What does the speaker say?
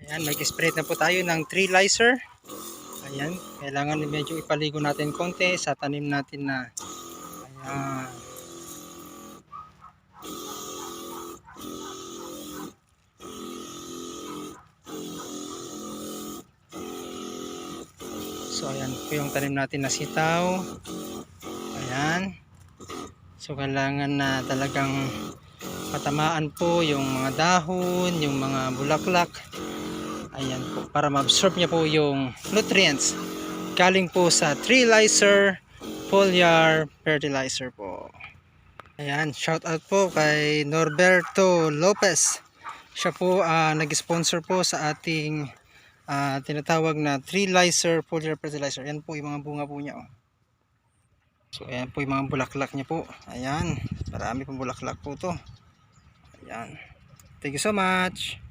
Ayan, mag-spray na po tayo ng tree licer. Ayan, kailangan medyo ipaligo natin konti sa tanim natin na ayan. So ayan po yung tanim natin na sitaw. Ayan. So kailangan na talagang patamaan po yung mga dahon, yung mga bulaklak. Ayan po, para ma-absorb niya po yung nutrients galing po sa tree licer foliar fertilizer po. Ayan, shout out po kay Norberto Lopez. Siya po nag-sponsor po sa ating tinatawag na tree licer foliar fertilizer. Ayan po yung mga bunga po niya. So ayan po yung mga bulaklak niya po. Ayan, marami pong bulaklak po to. Ayan. Thank you so much.